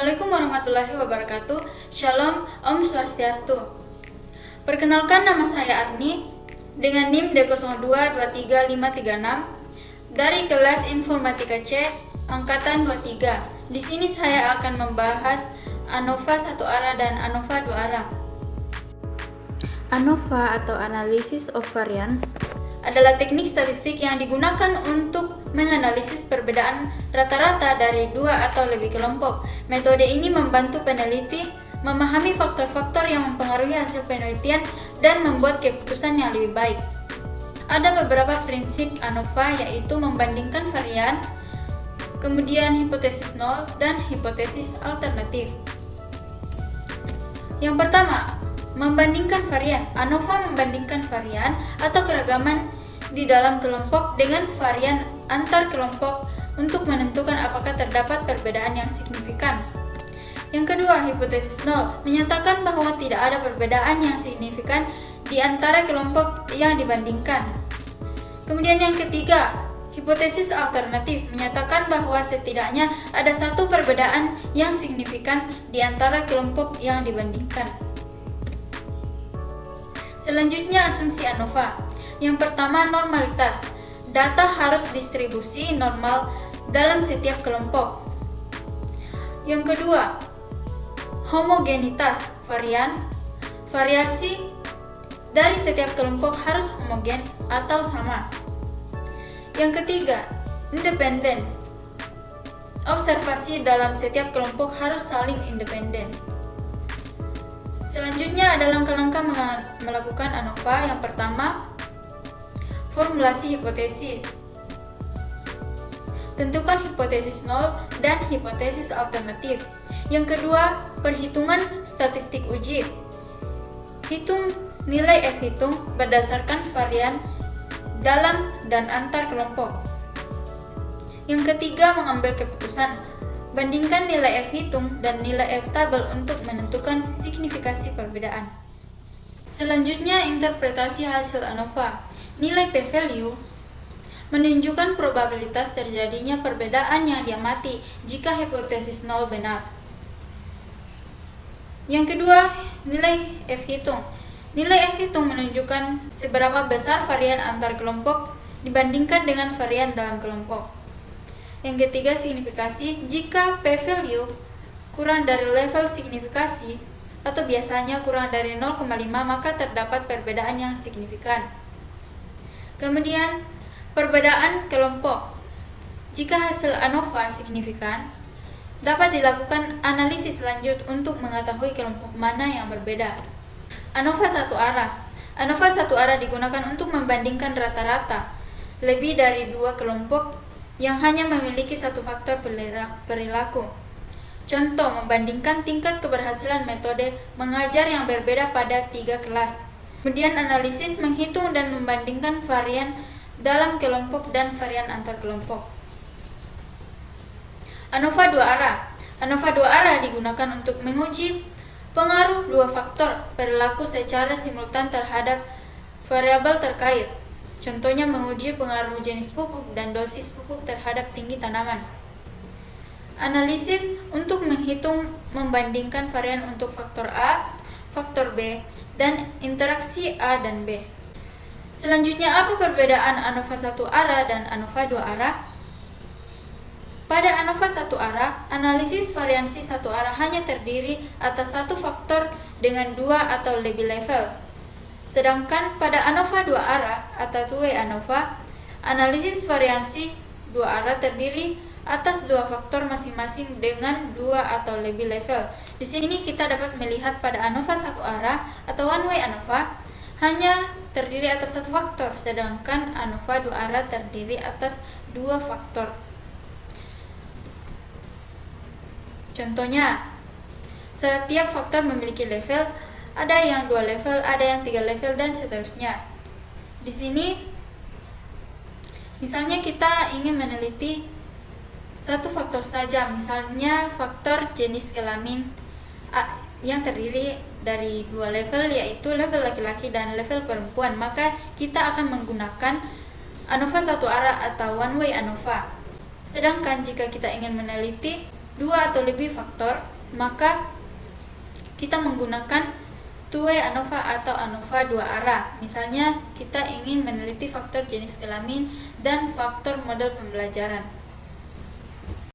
Assalamualaikum warahmatullahi wabarakatuh. Shalom, Om Swastiastu. Perkenalkan, nama saya Arni dengan NIM D022356 dari kelas Informatika C angkatan 23. Di sini saya akan membahas ANOVA satu arah dan ANOVA dua arah. ANOVA atau Analysis of Variance adalah teknik statistik yang digunakan untuk menganalisis perbedaan rata-rata dari dua atau lebih kelompok. Metode ini membantu peneliti memahami faktor-faktor yang mempengaruhi hasil penelitian dan membuat keputusan yang lebih baik. Ada beberapa prinsip ANOVA, yaitu membandingkan varian, kemudian hipotesis nol, dan hipotesis alternatif. Yang pertama, membandingkan varian. ANOVA membandingkan varian atau keragaman di dalam kelompok dengan varian antar kelompok untuk menentukan apakah terdapat perbedaan yang signifikan. Yang kedua, hipotesis nol menyatakan bahwa tidak ada perbedaan yang signifikan di antara kelompok yang dibandingkan. Kemudian yang ketiga, hipotesis alternatif menyatakan bahwa setidaknya ada satu perbedaan yang signifikan di antara kelompok yang dibandingkan. Selanjutnya, asumsi ANOVA. Yang pertama, normalitas. Data harus distribusi normal dalam setiap kelompok. Yang kedua, homogenitas. Variasi dari setiap kelompok harus homogen atau sama. Yang ketiga, independence. Observasi dalam setiap kelompok harus saling independen. Selanjutnya ada langkah-langkah melakukan ANOVA. Yang pertama, formulasi hipotesis. Tentukan hipotesis nol dan hipotesis alternatif. Yang kedua, perhitungan statistik uji. Hitung nilai F hitung berdasarkan varian dalam dan antar kelompok. Yang ketiga, mengambil keputusan. Bandingkan nilai F hitung dan nilai F tabel untuk menentukan signifikasi perbedaan. Selanjutnya, interpretasi hasil ANOVA. Nilai p-value menunjukkan probabilitas terjadinya perbedaan yang diamati jika hipotesis nol benar. Yang kedua, nilai F hitung. Nilai F hitung menunjukkan seberapa besar varian antar kelompok dibandingkan dengan varian dalam kelompok. Yang ketiga, signifikasi. Jika p-value kurang dari level signifikasi atau biasanya kurang dari 0,5, maka terdapat perbedaan yang signifikan. Kemudian, perbedaan kelompok. Jika hasil ANOVA signifikan, dapat dilakukan analisis lanjut untuk mengetahui kelompok mana yang berbeda. ANOVA satu arah. ANOVA satu arah digunakan untuk membandingkan rata-rata lebih dari dua kelompok yang hanya memiliki satu faktor perilaku. Contoh, membandingkan tingkat keberhasilan metode mengajar yang berbeda pada 3 kelas. Kemudian analisis, menghitung dan membandingkan varian dalam kelompok dan varian antar kelompok. ANOVA dua arah. ANOVA dua arah digunakan untuk menguji pengaruh dua faktor perilaku secara simultan terhadap variabel terkait. Contohnya, menguji pengaruh jenis pupuk dan dosis pupuk terhadap tinggi tanaman. Analisis untuk menghitung membandingkan varian untuk faktor A, faktor B, dan interaksi A dan B. Selanjutnya, apa perbedaan ANOVA satu arah dan ANOVA dua arah? Pada ANOVA satu arah, analisis variansi satu arah hanya terdiri atas satu faktor dengan dua atau lebih level. Sedangkan pada ANOVA dua arah atau two-way ANOVA, analisis variansi dua arah terdiri atas dua faktor masing-masing dengan dua atau lebih level. Di sini kita dapat melihat pada ANOVA satu arah atau one-way ANOVA hanya terdiri atas satu faktor, sedangkan ANOVA dua arah terdiri atas dua faktor. Contohnya, setiap faktor memiliki level. Ada yang 2 level, ada yang 3 level, dan seterusnya. Di sini, misalnya kita ingin meneliti satu faktor saja, misalnya faktor jenis kelamin yang terdiri dari 2 level, yaitu level laki-laki dan level perempuan, maka kita akan menggunakan ANOVA satu arah atau one way ANOVA. Sedangkan jika kita ingin meneliti 2 atau lebih faktor, maka kita menggunakan two-way ANOVA atau ANOVA dua arah. Misalnya kita ingin meneliti faktor jenis kelamin dan faktor model pembelajaran.